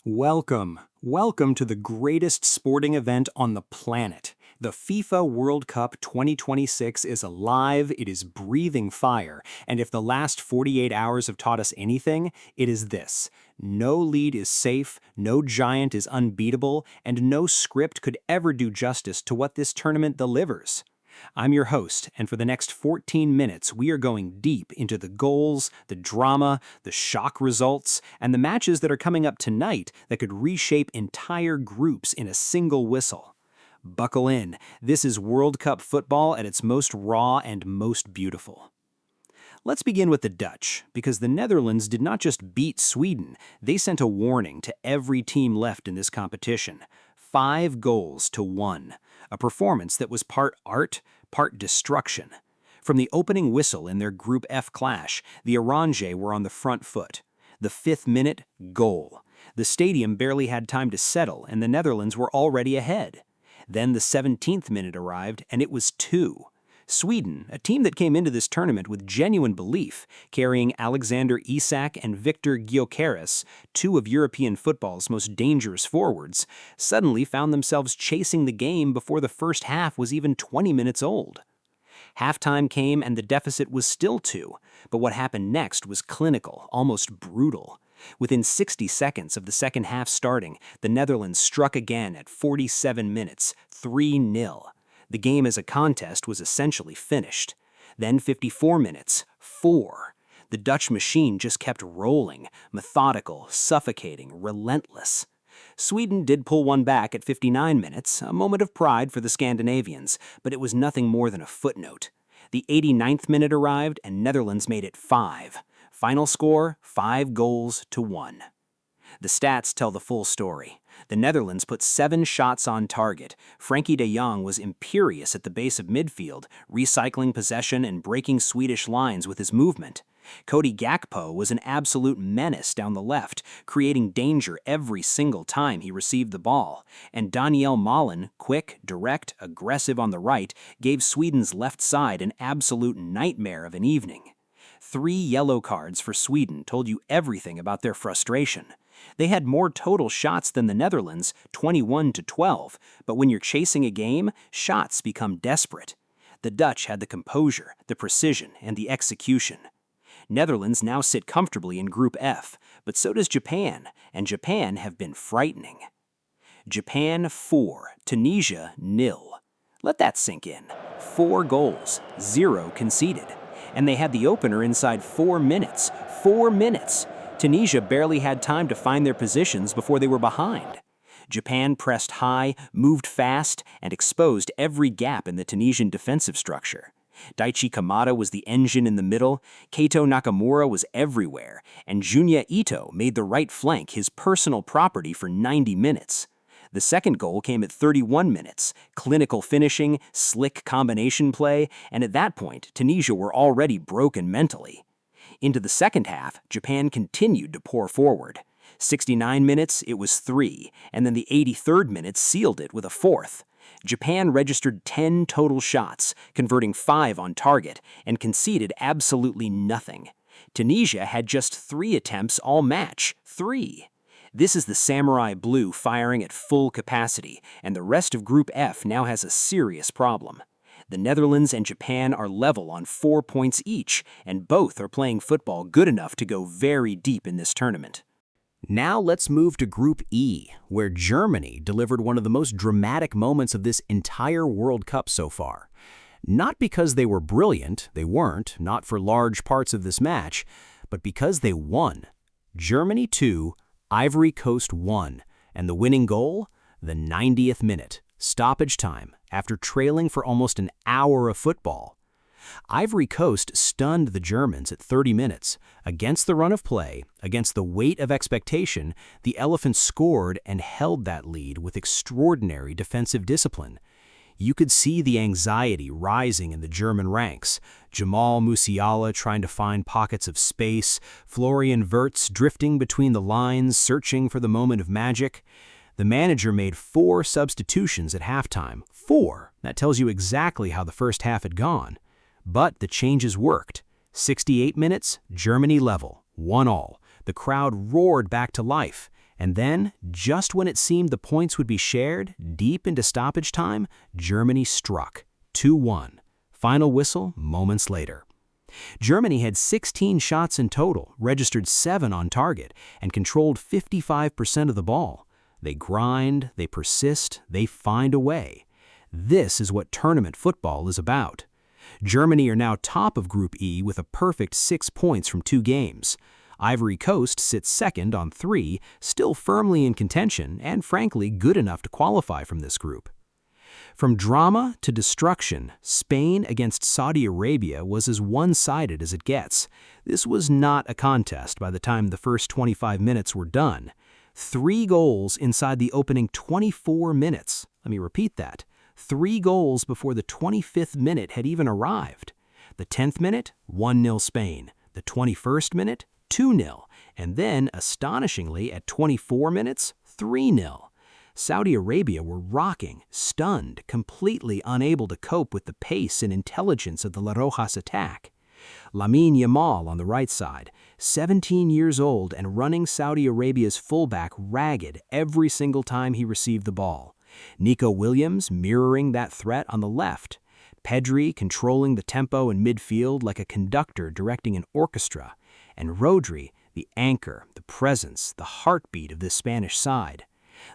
Welcome to the greatest sporting event on the planet. The FIFA World Cup 2026 is alive, it is breathing fire, and if the last 48 hours have taught us anything, it is this. No lead is safe, no giant is unbeatable, and no script could ever do justice to what this tournament delivers. I'm your host, and for the next 14 minutes, we are going deep into the goals, the drama, the shock results, and the matches that are coming up tonight that could reshape entire groups in a single whistle. Buckle in. This is World Cup football at its most raw and most beautiful. Let's begin with the Dutch, because the Netherlands did not just beat Sweden, they sent a warning to every team left in this competition. 5 goals to 1. A performance that was part art, part destruction. From the opening whistle in their Group F clash, the Oranje were on the front foot. The 5th minute, goal. The stadium barely had time to settle, and the Netherlands were already ahead. Then the 17th minute arrived, and it was 2. Sweden, a team that came into this tournament with genuine belief, carrying Alexander Isak and Victor Gyökeres, 2 of European football's most dangerous forwards, suddenly found themselves chasing the game before the first half was even 20 minutes old. Halftime came and the deficit was still 2, but what happened next was clinical, almost brutal. Within 60 seconds of the second half starting, the Netherlands struck again at 47 minutes, 3-0. The game as a contest was essentially finished. Then 54 minutes, 4. The Dutch machine just kept rolling, methodical, suffocating, relentless. Sweden did pull one back at 59 minutes, a moment of pride for the Scandinavians, but it was nothing more than a footnote. The 89th minute arrived and Netherlands made it 5. Final score, 5 goals to 1. The stats tell the full story. The Netherlands put 7 shots on target. Frankie de Jong was imperious at the base of midfield, recycling possession and breaking Swedish lines with his movement. Cody Gakpo was an absolute menace down the left, creating danger every single time he received the ball. And Daniel Malin, quick, direct, aggressive on the right, gave Sweden's left side an absolute nightmare of an evening. 3 yellow cards for Sweden told you everything about their frustration. They had more total shots than the Netherlands, 21-12, but when you're chasing a game, shots become desperate. The Dutch had the composure, the precision, and the execution. Netherlands now sit comfortably in Group F, but so does Japan, and Japan have been frightening. Japan 4, Tunisia 0. Let that sink in. 4 goals, 0 conceded. And they had the opener inside 4 minutes. 4 minutes! Tunisia barely had time to find their positions before they were behind. Japan pressed high, moved fast, and exposed every gap in the Tunisian defensive structure. Daichi Kamada was the engine in the middle, Keito Nakamura was everywhere, and Junya Ito made the right flank his personal property for 90 minutes. The second goal came at 31 minutes, clinical finishing, slick combination play, and at that point, Tunisia were already broken mentally. Into the second half, Japan continued to pour forward. 69 minutes, it was 3, and then the 83rd minute sealed it with a 4th. Japan registered 10 total shots, converting 5 on target, and conceded absolutely nothing. Tunisia had just 3 attempts all match, 3. This is the Samurai Blue firing at full capacity, and the rest of Group F now has a serious problem. The Netherlands and Japan are level on 4 points each, and both are playing football good enough to go very deep in this tournament. Now let's move to Group E, where Germany delivered one of the most dramatic moments of this entire World Cup so far. Not because they were brilliant, they weren't, not for large parts of this match, but because they won. Germany 2, Ivory Coast 1, and the winning goal? The 90th minute, stoppage time, after trailing for almost an hour of football. Ivory Coast stunned the Germans at 30 minutes. Against the run of play, against the weight of expectation, the Elephants scored and held that lead with extraordinary defensive discipline. You could see the anxiety rising in the German ranks. Jamal Musiala trying to find pockets of space, Florian Wirtz drifting between the lines, searching for the moment of magic. The manager made 4 substitutions at halftime. 4! That tells you exactly how the first half had gone. But the changes worked. 68 minutes, Germany level, 1-1. The crowd roared back to life, And then, just when it seemed the points would be shared, deep into stoppage time, Germany struck. 2-1. Final whistle moments later. Germany had 16 shots in total, registered 7 on target, and controlled 55% of the ball. They grind, they persist, they find a way. This is what tournament football is about. Germany are now top of Group E with a perfect 6 points from 2 games. Ivory Coast sits second on 3, still firmly in contention and frankly good enough to qualify from this group. From drama to destruction, Spain against Saudi Arabia was as one-sided as it gets. This was not a contest by the time the first 25 minutes were done. 3 goals inside the opening 24 minutes. Let me repeat that. 3 goals before the 25th minute had even arrived. The 10th minute, 1-0 Spain. The 21st minute, 2-0. And then, astonishingly, at 24 minutes, 3-0. Saudi Arabia were rocking, stunned, completely unable to cope with the pace and intelligence of the La Rojas attack. Lamine Yamal on the right side, 17 years old and running Saudi Arabia's fullback ragged every single time he received the ball. Nico Williams mirroring that threat on the left. Pedri controlling the tempo in midfield like a conductor directing an orchestra. And Rodri, the anchor, the presence, the heartbeat of this Spanish side.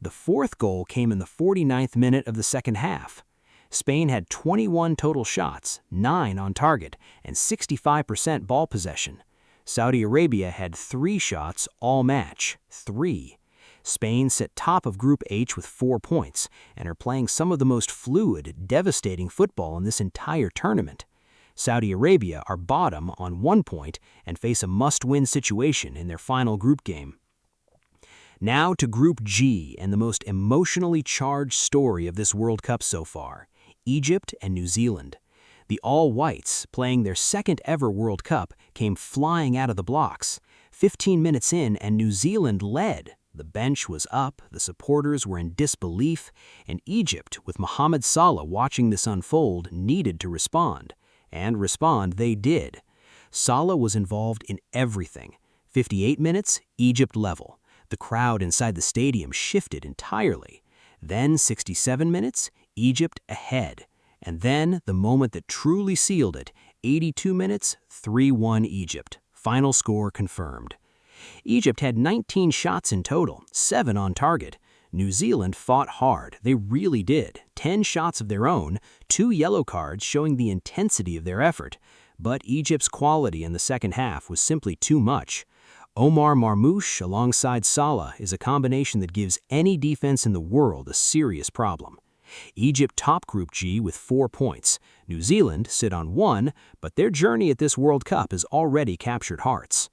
The 4th goal came in the 49th minute of the second half. Spain had 21 total shots, 9 on target, and 65% ball possession. Saudi Arabia had 3 shots all match, 3. Spain sit top of Group H with 4 points and are playing some of the most fluid, devastating football in this entire tournament. Saudi Arabia are bottom on 1 point and face a must-win situation in their final group game. Now to Group G and the most emotionally charged story of this World Cup so far, Egypt and New Zealand. The All-Whites, playing their 2nd ever World Cup, came flying out of the blocks. 15 minutes in and New Zealand led. The bench was up, the supporters were in disbelief, and Egypt, with Mohamed Salah watching this unfold, needed to respond. And respond they did. Salah was involved in everything. 58 minutes, Egypt level. The crowd inside the stadium shifted entirely. Then 67 minutes, Egypt ahead. And then the moment that truly sealed it, 82 minutes, 3-1 Egypt. Final score confirmed. Egypt had 19 shots in total, 7 on target. New Zealand fought hard, they really did. 10 shots of their own, 2 yellow cards showing the intensity of their effort. But Egypt's quality in the second half was simply too much. Omar Marmoush alongside Salah is a combination that gives any defense in the world a serious problem. Egypt top Group G with 4 points. New Zealand sit on 1, but their journey at this World Cup has already captured hearts.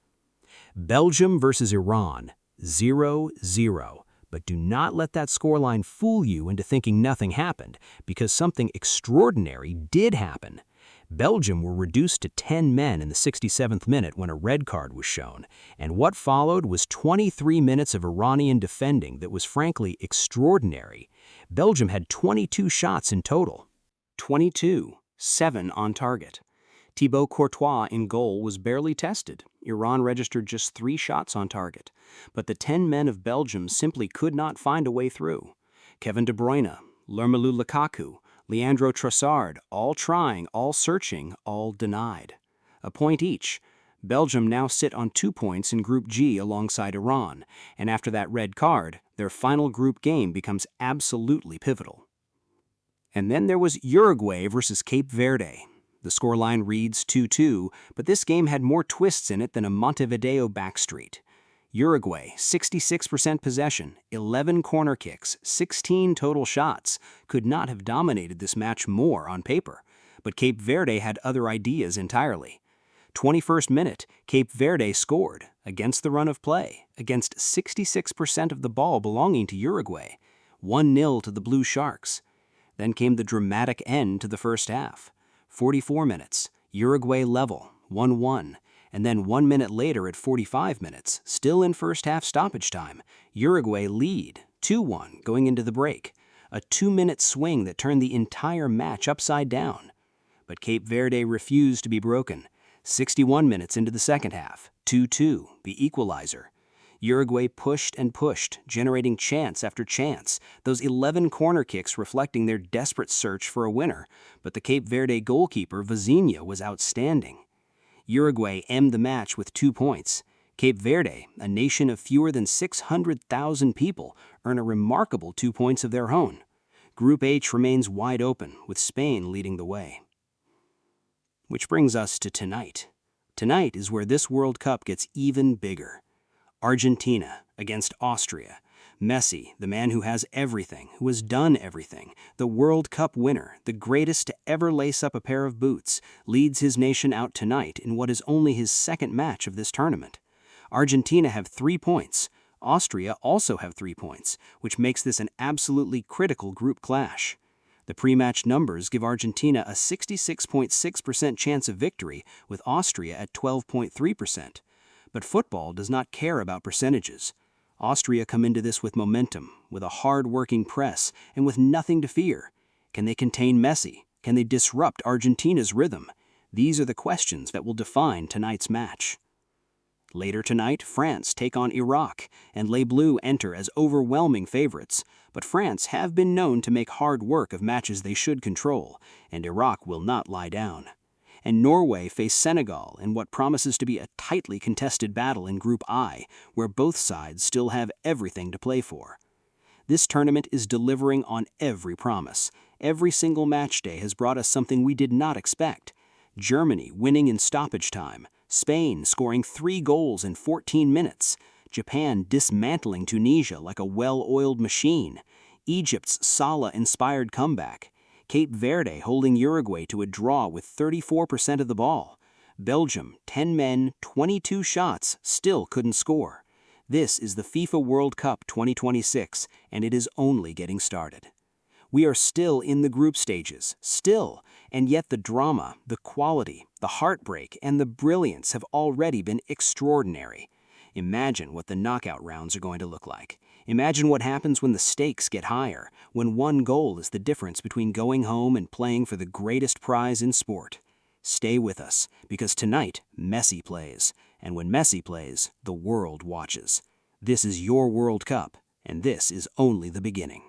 Belgium versus Iran, 0-0. But do not let that scoreline fool you into thinking nothing happened, because something extraordinary did happen. Belgium were reduced to 10 men in the 67th minute when a red card was shown, and what followed was 23 minutes of Iranian defending that was frankly extraordinary. Belgium had 22 shots in total. 22, 7 on target. Thibaut Courtois in goal was barely tested. Iran registered just 3 shots on target, but the 10 men of Belgium simply could not find a way through. Kevin De Bruyne, Romelu Lukaku, Leandro Trossard, all trying, all searching, all denied. A point each. Belgium now sit on 2 points in Group G alongside Iran, and after that red card, their final group game becomes absolutely pivotal. And then there was Uruguay versus Cape Verde. The scoreline reads 2-2, but this game had more twists in it than a Montevideo backstreet. Uruguay, 66% possession, 11 corner kicks, 16 total shots, could not have dominated this match more on paper. But Cape Verde had other ideas entirely. 21st minute, Cape Verde scored, against the run of play, against 66% of the ball belonging to Uruguay, 1-0 to the Blue Sharks. Then came the dramatic end to the first half. 44 minutes, Uruguay level, 1-1. And then 1 minute later at 45 minutes, still in first half stoppage time, Uruguay lead, 2-1 going into the break. A 2-minute swing that turned the entire match upside down. But Cape Verde refused to be broken. 61 minutes into the second half, 2-2, the equalizer. Uruguay pushed and pushed, generating chance after chance, those 11 corner kicks reflecting their desperate search for a winner, but the Cape Verde goalkeeper Vizinha was outstanding. Uruguay emmed the match with 2 points. Cape Verde, a nation of fewer than 600,000 people, earn a remarkable 2 points of their own. Group H remains wide open, with Spain leading the way. Which brings us to tonight. Tonight is where this World Cup gets even bigger. Argentina against Austria. Messi, the man who has everything, who has done everything, the World Cup winner, the greatest to ever lace up a pair of boots, leads his nation out tonight in what is only his second match of this tournament. Argentina have 3 points. Austria also have 3 points, which makes this an absolutely critical group clash. The pre-match numbers give Argentina a 66.6% chance of victory, with Austria at 12.3%. But football does not care about percentages. Austria come into this with momentum, with a hard-working press, and with nothing to fear. Can they contain Messi? Can they disrupt Argentina's rhythm? These are the questions that will define tonight's match. Later tonight, France take on Iraq, and Les Bleus enter as overwhelming favorites. But France have been known to make hard work of matches they should control, and Iraq will not lie down. And Norway face Senegal in what promises to be a tightly contested battle in Group I, where both sides still have everything to play for. This tournament is delivering on every promise. Every single match day has brought us something we did not expect. Germany winning in stoppage time, Spain scoring 3 goals in 14 minutes, Japan dismantling Tunisia like a well-oiled machine, Egypt's Salah-inspired comeback, Cape Verde holding Uruguay to a draw with 34% of the ball. Belgium, 10 men, 22 shots, still couldn't score. This is the FIFA World Cup 2026, and it is only getting started. We are still in the group stages, and yet the drama, the quality, the heartbreak, and the brilliance have already been extraordinary. Imagine what the knockout rounds are going to look like. Imagine what happens when the stakes get higher, when one goal is the difference between going home and playing for the greatest prize in sport. Stay with us, because tonight, Messi plays, and when Messi plays, the world watches. This is your World Cup, and this is only the beginning.